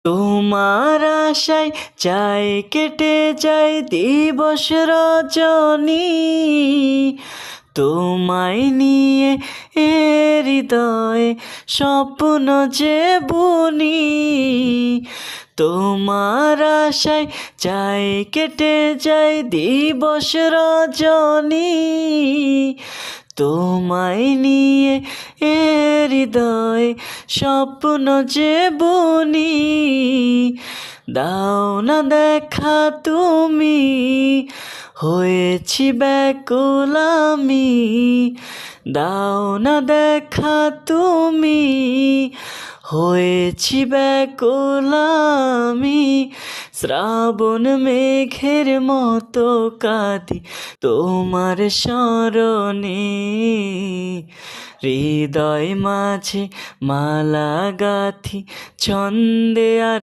তোমার আশায় চাই কেটে যায় দিবস রজনী, তোমায় নিয়ে এ হৃদয়ে স্বপ্ন যে বুনি। তোমার আশায় চাই কেটে যায় দিবস রজনী, তোমায় নিয়ে এ হৃদয়ে স্বপ্ন যে বুনি। দাও না দেখা তুমি, হয়েছি ব্যাকুল আমি। দাও না দেখা তুমি, হয়েছি ব্যাকুল আমি। শ্রাবণ মেঘের মতো কাঁদি তোমার স্মরণে, হৃদয় মাঝে মালা গাঁথি ছন্দে আর